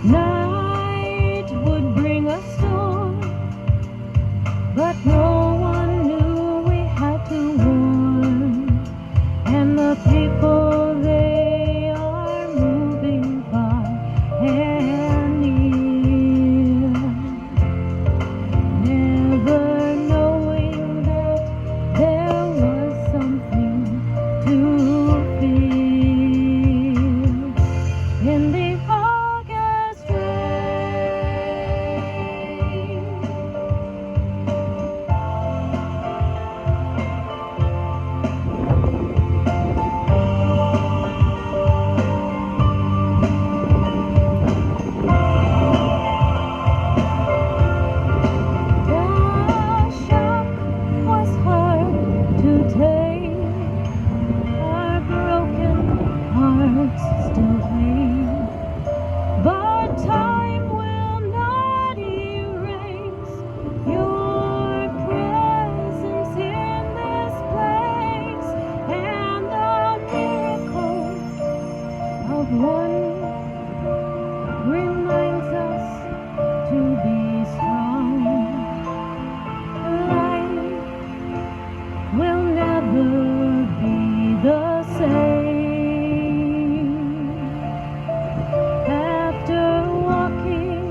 Night would bring us storm, but no one knew we had to warn. And the people, they are moving far and near, never knowing that there was something to feel in the August rain. The shock was hard to take, our broken hearts still ache, but time will not erase your presence in this place, and the miracle of one reminds us to be strong. Life will never be the same after walking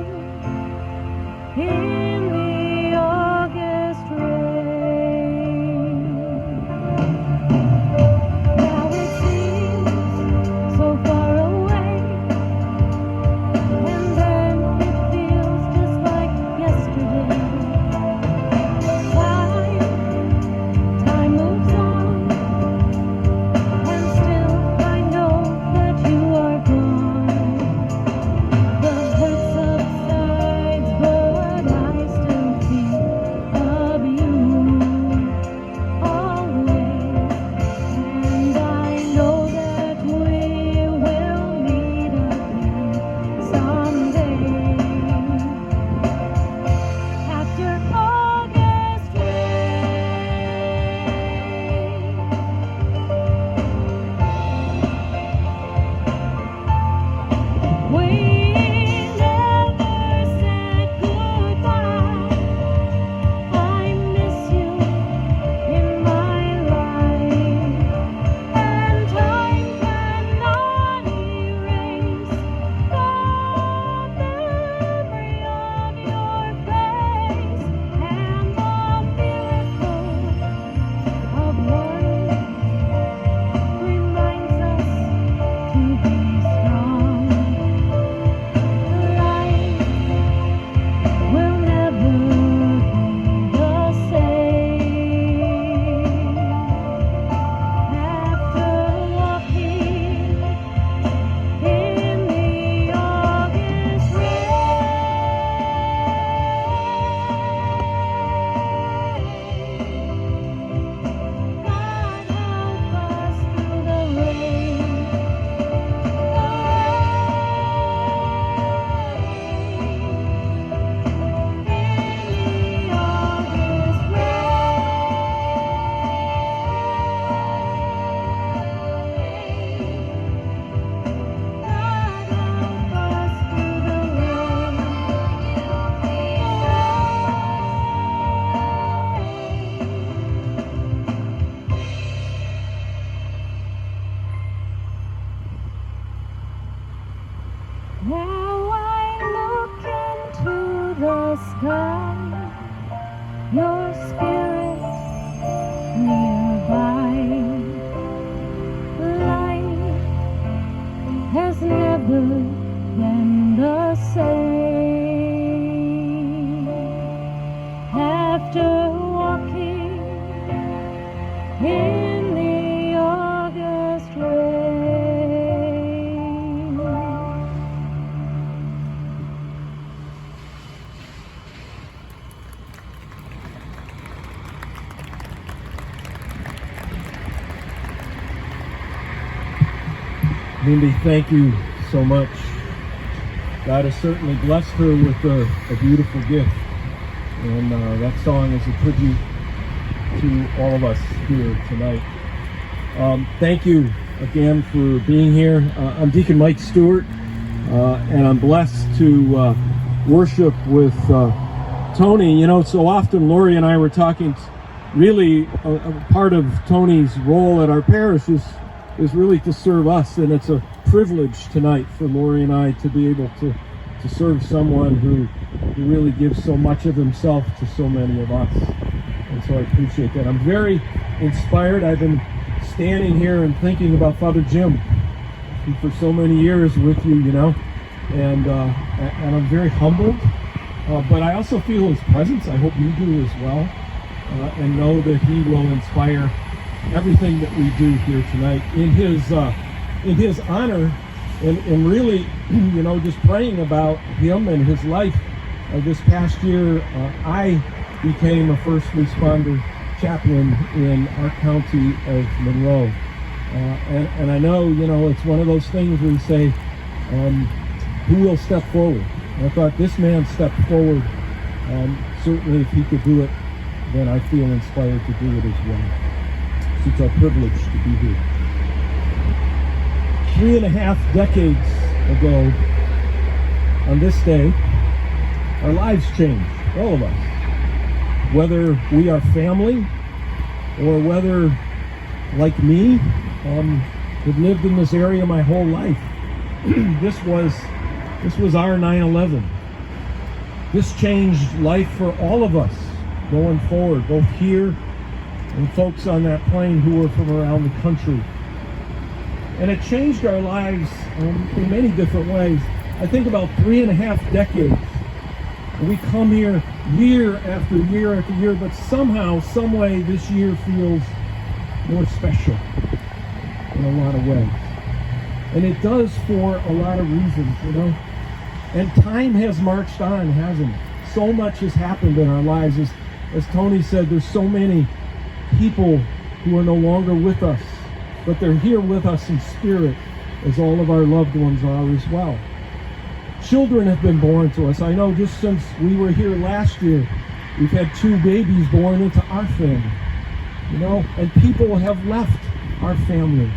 in the August rain. Now it seems so far away, and then it feels just like yesterday. Time moves on, and still I know that you are gone. The hurt subsides, but I still think of you always. And I know that we will meet again someday after August rain. We never said goodbye. I miss you in my life, and time cannot erase the memory of your face, and the miracle of one reminds us to be strong. Life will never be the same after walking in the August rain. God help us through the rain. Now I look into the sky, your spirit nearby. Life has never been the same after walking in the August rain. Mindy, thank you so much. God has certainly blessed her with a beautiful gift. And that song is a tribute to all of us here tonight. Thank you again for being here. I'm Deacon Mike Stewart, and I'm blessed to worship with Tony. You know, so often Lori and I were talking, really a part of Tony's role at our parish is really to serve us, and it's a privilege tonight for Lori and I to be able to serve someone who really gives so much of himself to so many of us. And so I appreciate that. I'm very inspired. I've been standing here and thinking about Father Jim, who for so many years with you, you know, and I'm very humbled, but I also feel his presence. I hope you do as well, and know that he will inspire everything that we do here tonight in his honor, and really, you know, just praying about him and his life. This past year, I became a first responder chaplain in our county of Monroe, and I know, you know, it's one of those things where you say, who will step forward? And I thought this man stepped forward. Certainly, if he could do it, then I feel inspired to do it as well. So it's our privilege to be here. 3.5 decades ago, on this day, our lives changed, all of us. Whether we are family, or whether, like me, have lived in this area my whole life. This was our 9/11. This changed life for all of us going forward, both here and folks on that plane who were from around the country. And it changed our lives in many different ways. I think about 3.5 decades. We come here year after year after year, but somehow, some way, this year feels more special in a lot of ways. And it does for a lot of reasons, you know. And time has marched on, hasn't it? So much has happened in our lives. As Tony said, there's so many people who are no longer with us, but they're here with us in spirit, as all of our loved ones are as well. Children have been born to us. I know just since we were here last year, we've had 2 babies born into our family, you know, and people have left our family.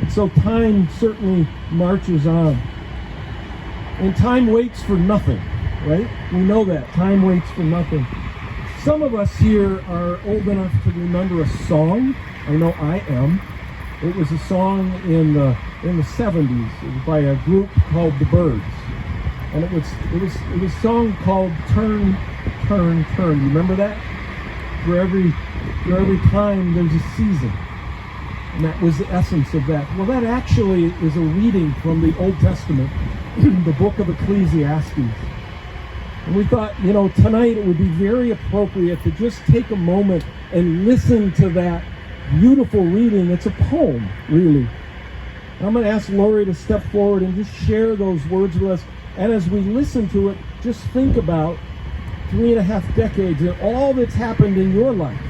And so time certainly marches on. And time waits for nothing, right? We know that. Time waits for nothing. Some of us here are old enough to remember a song. I know I am. It was a song in the 70s. It was by a group called The Birds. And it was a song called Turn, Turn, Turn. You remember that? For every time there's a season. And that was the essence of that. Well, that actually is a reading from the Old Testament, the book of Ecclesiastes. And we thought, you know, tonight it would be very appropriate to just take a moment and listen to that beautiful reading. It's a poem, really. I'm going to ask Lori to step forward and just share those words with us. And as we listen to it, just think about 3.5 decades and all that's happened in your life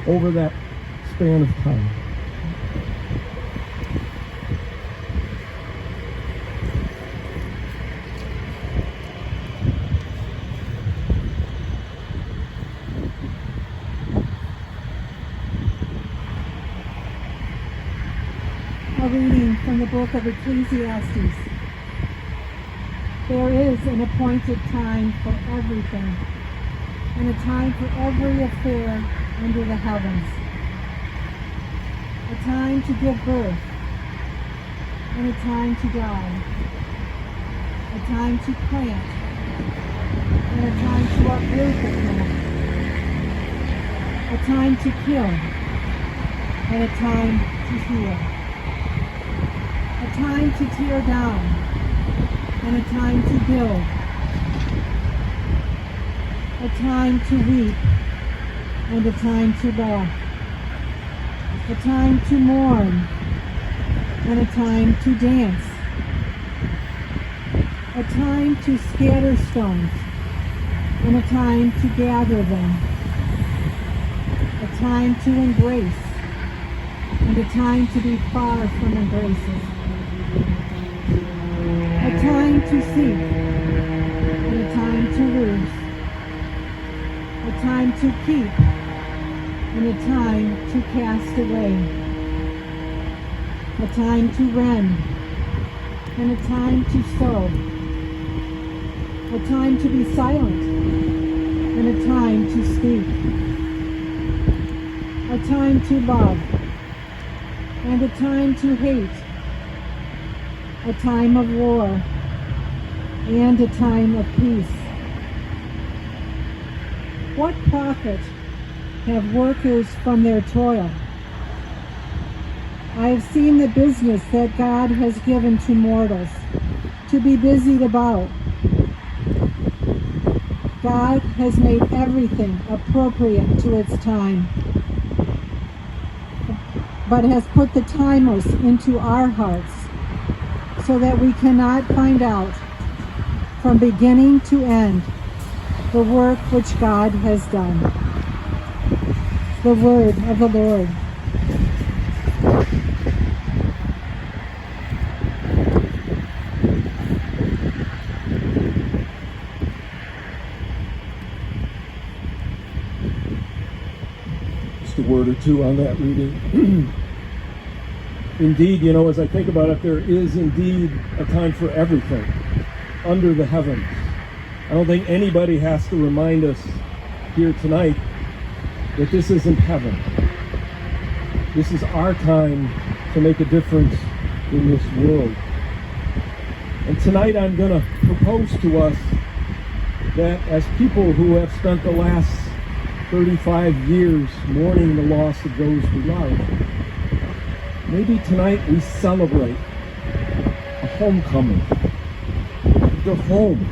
over that span of time. A reading from the book of Ecclesiastes. There is an appointed time for everything, and a time for every affair under the heavens. A time to give birth, and a time to die. A time to plant, and a time to uproot the plant. A time to kill, and a time to heal. A time to tear down, and a time to build. A time to weep, and a time to laugh. A time to mourn, and a time to dance. A time to scatter stones, and a time to gather them. A time to embrace, and a time to be far from embraces. A time to seek, and a time to lose. A time to keep, and a time to cast away. A time to rend, and a time to sow. a time to be silent, and a time to speak, a time to love, and a time to hate, a time of war, and a time of peace. What profit have workers from their toil? I have seen the business that God has given to mortals to be busied about. God has made everything appropriate to its time, but has put the timers into our hearts so that we cannot find out from beginning to end the work which God has done. The word of the Lord. Just a word or two on that reading. Indeed, as I think about it, there is indeed a time for everything under the heavens. I don't think anybody has to remind us here tonight that this isn't heaven. This is our time to make a difference in this world. And tonight I'm going to propose to us that as people who have spent the last 35 years mourning the loss of those we love, maybe tonight we celebrate a homecoming. They're home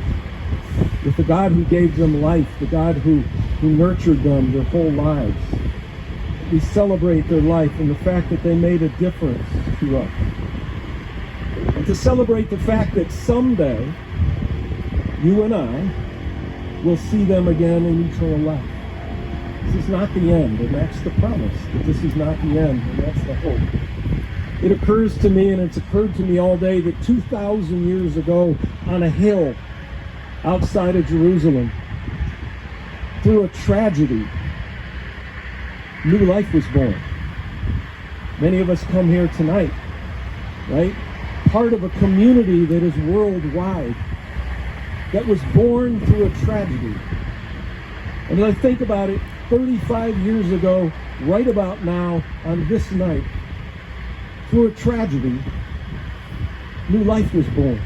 with the God who gave them life, the God who nurtured them their whole lives. We celebrate their life and the fact that they made a difference to us. And to celebrate the fact that someday you and I will see them again in eternal life. This is not the end, and that's the promise, that this is not the end, and that's the hope. It occurs to me, and it's occurred to me all day, that 2,000 years ago on a hill outside of Jerusalem, through a tragedy, new life was born. Many of us come here tonight, right? Part of a community that is worldwide, that was born through a tragedy. And as I think about it, 35 years ago, right about now, on this night, through a tragedy, new life was born.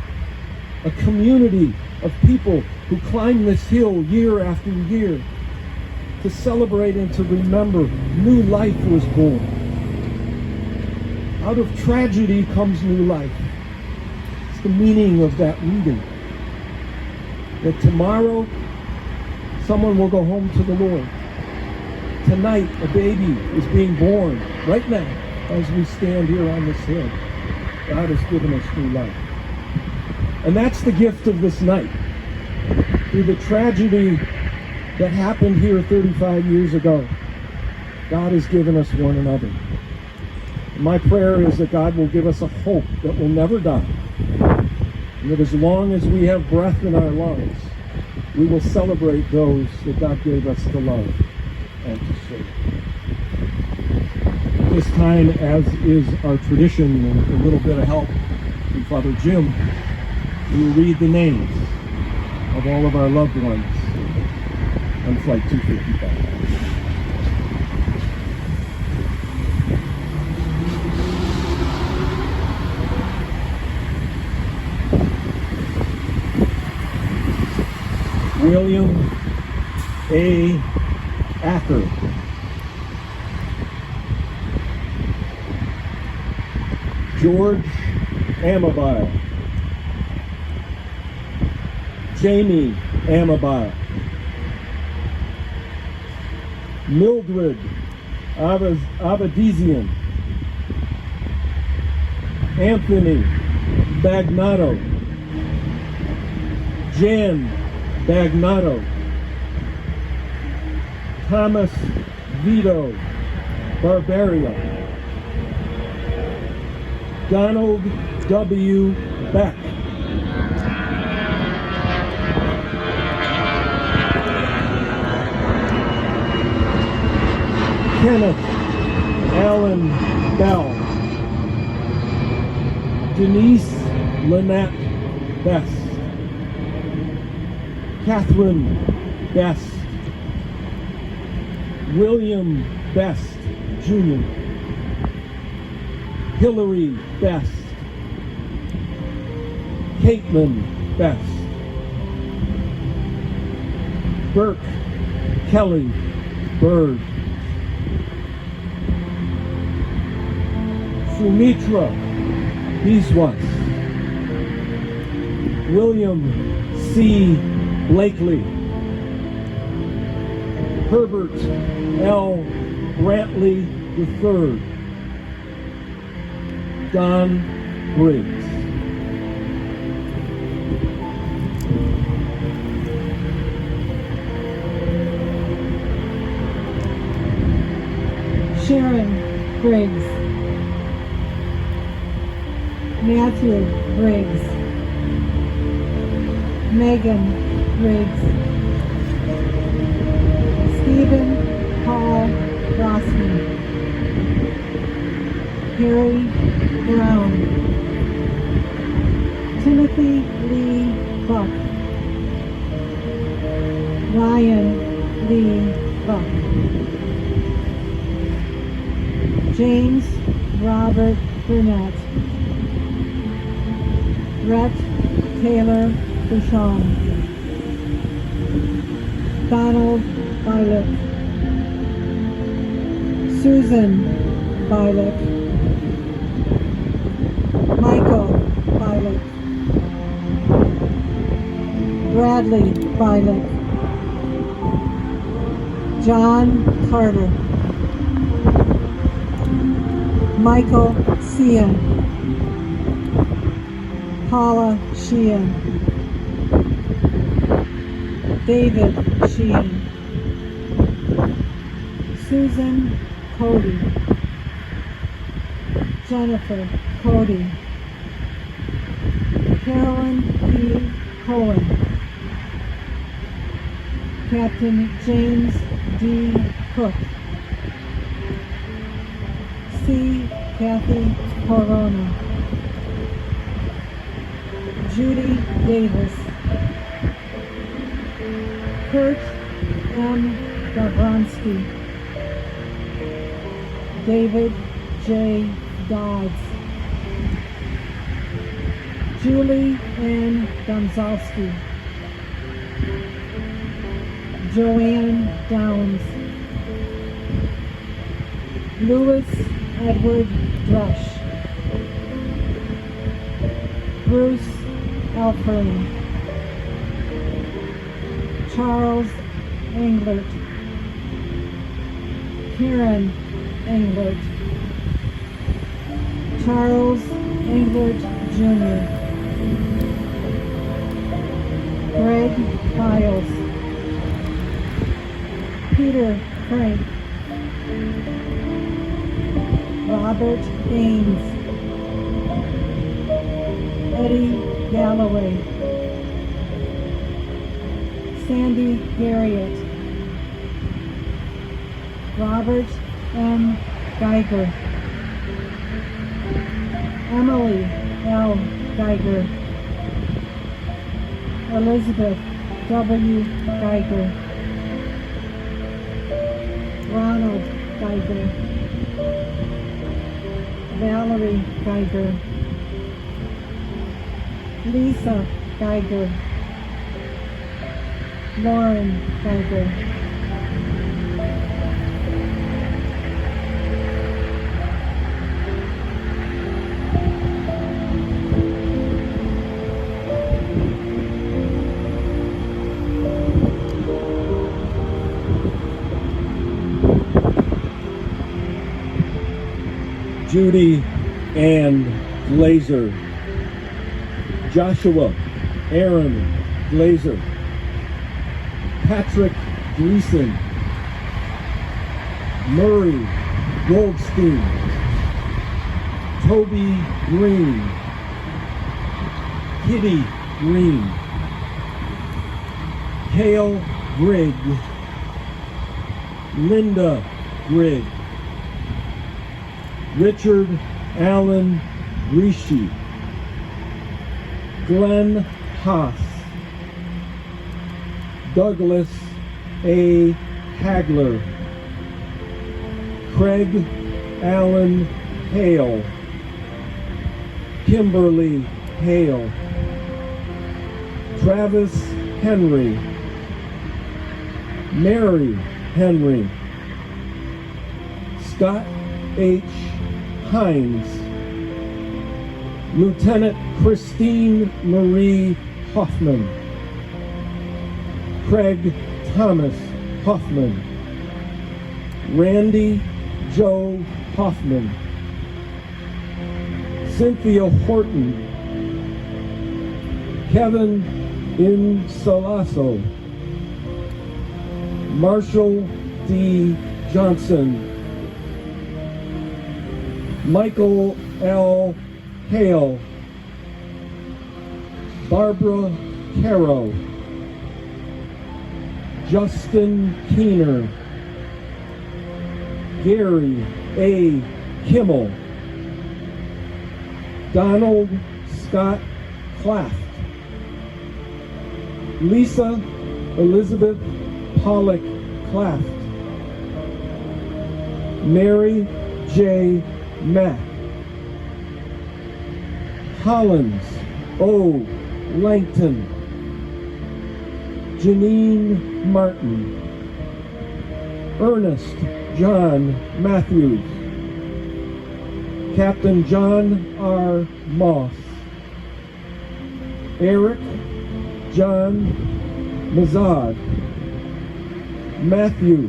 A community of people who climb this hill year after year to celebrate and to remember new life was born. Out of tragedy comes new life. It's the meaning of that reading. That tomorrow, someone will go home to the Lord. Tonight, a baby is being born right now as we stand here on this hill. God has given us new life. And that's the gift of this night. Through the tragedy that happened here 35 years ago, God has given us one another. And my prayer is that God will give us a hope that will never die. And that as long as we have breath in our lungs, we will celebrate those that God gave us to love and to serve. This time, as is our tradition, and with a little bit of help from Father Jim, we will read the names of all of our loved ones on Flight 255. William A. Acker. George Amabile. Jamie Amabile. Mildred Abadizian. Anthony Bagnato. Jan Bagnato. Thomas Vito Barbaria. Donald W. Beck. Kenneth Allen Bell. Denise Lynette Best. Catherine Best, William Best, Jr., Hillary Best, Caitlin Best, Burke Kelly Bird, Sumitra Biswas, William C. Blakely, Herbert L. Brantley III, Don Briggs. Sharon Briggs, Matthew Briggs, Megan Briggs, Stephen Paul Rossman, Harry Brown, Timothy Lee Buck, Ryan Lee Buck, James Robert Burnett, Rhett Taylor Bouchon, Donald Bilick, Susan Bilick, Michael Bilick, Bradley Bilick, John Carter, Michael Sheehan, Paula Sheehan, David Sheehan, Susan Cody, Jennifer Cody, Carolyn P. Cohen, Captain James D. Cook, C. Kathy Corona, Judy Davis, Kurt M. Gavronsky, David J. Dodds, Julie Ann Domzowski, Joanne Downs, Louis Edward Drush, Bruce Alpern, Charles Englert, Karen Englert, Charles Englert Jr., Greg Biles, Peter Frank, Robert Ames, Eddie Galloway, Sandy Garriott, Robert M. Geiger, Emily L. Geiger, Elizabeth W. Geiger, Ronald Geiger, Valerie Geiger, Lisa Geiger, Lauren Geiger, Judy Ann Glazer, Joshua Aaron Glazer, Patrick Gleason, Murray Goldstein, Toby Green, Kitty Green, Cale Grigg, Linda Grigg, Richard Allen Rishi, Glenn Haas, Douglas A. Hagler, Craig Allen Hale, Kimberly Hale, Travis Henry, Mary Henry, Scott H. Hines, Lieutenant Christine Marie Hoffman, Craig Thomas Hoffman, Randy Joe Hoffman, Cynthia Horton, Kevin Insalaso, Marshall D. Johnson, Michael L. Hale, Barbara Caro, Justin Keener, Gary A. Kimmel, Donald Scott Claft, Lisa Elizabeth Pollock Claft, Mary J. Mack, Hollins O. Langton, Janine Martin, Ernest John Matthews, Captain John R. Moss, Eric John Mazad, Matthew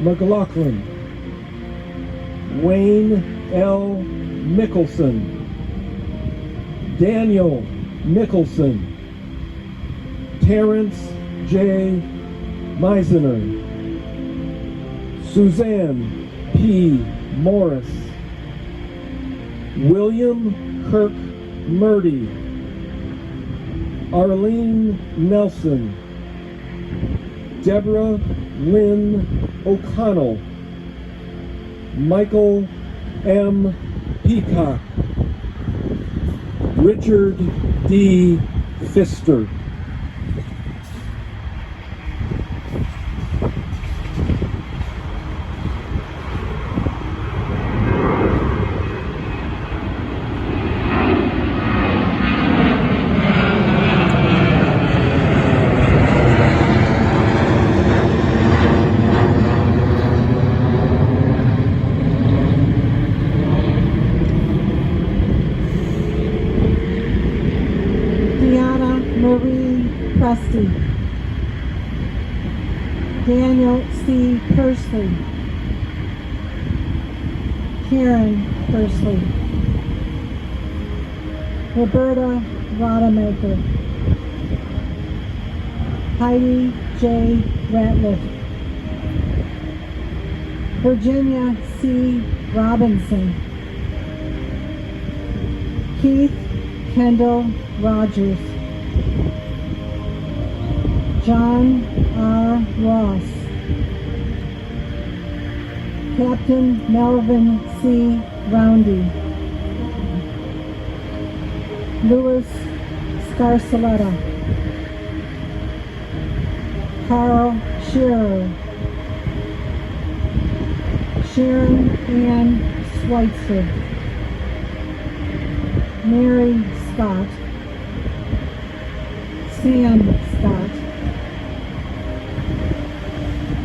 McLaughlin, Wayne L. Nicholson, Daniel Nicholson, Terrence J. Meisner, Suzanne P. Morris, William Kirk Murdy, Arlene Nelson, Deborah Lynn O'Connell, Michael M. Peacock, Richard D. Pfister. Presty, Daniel C. Persley, Karen Persley, Roberta Rodemaker, Heidi J. Ratliff, Virginia C. Robinson, Keith Kendall Rogers, John R. Ross, Captain Melvin C. Roundy, Louis Scarcelletta, Carl Shearer, Sharon Ann Schweitzer, Mary Scott, Sam Scott,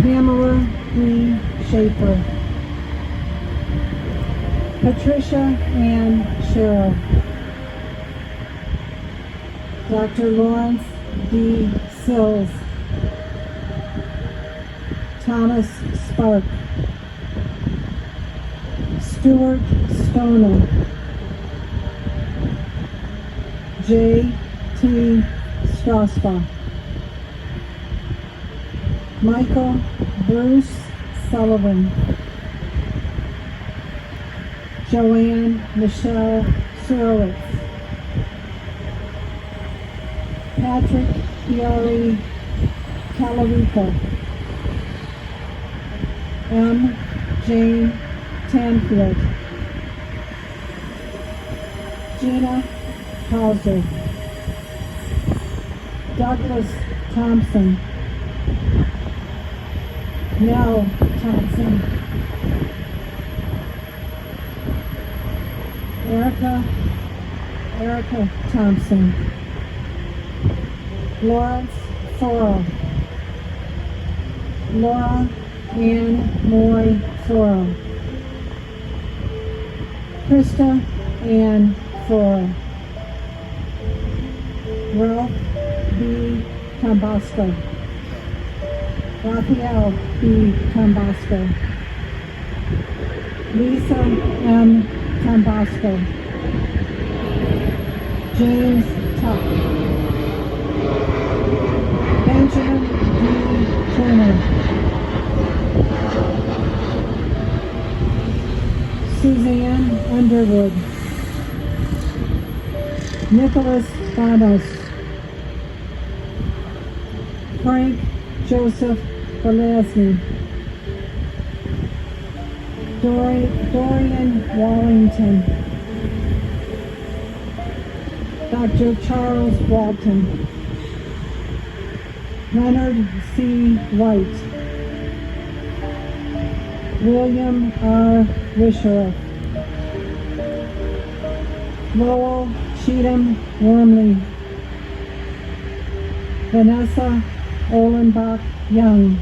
Pamela D. Schaefer, Patricia Ann Sherrill, Dr. Lawrence D. Sills, Thomas Spark, Stuart Stoner, J. T. Strasbach, Michael Bruce Sullivan, Joanne Michelle Surowitz, Patrick Fiore Calarica, M. Jane Tanfield, Gina Hauser, Douglas Thompson, Nell Thompson, Erica Thompson, Lawrence Sorrell, Laura Ann Moy Sorrell, Krista Ann Sorrell, Ralph B. Tambasco, Raphael B. Tambasco, Lisa M. Tambasco, James Tuck, Benjamin D. Turner, Suzanne Underwood, Nicholas Bonos, Frank Joseph Belesny, Dorian Wallington, Dr. Charles Walton, Leonard C. White, William R. Wisheroff, Lowell Cheatham Wormley, Vanessa Olenbach Young,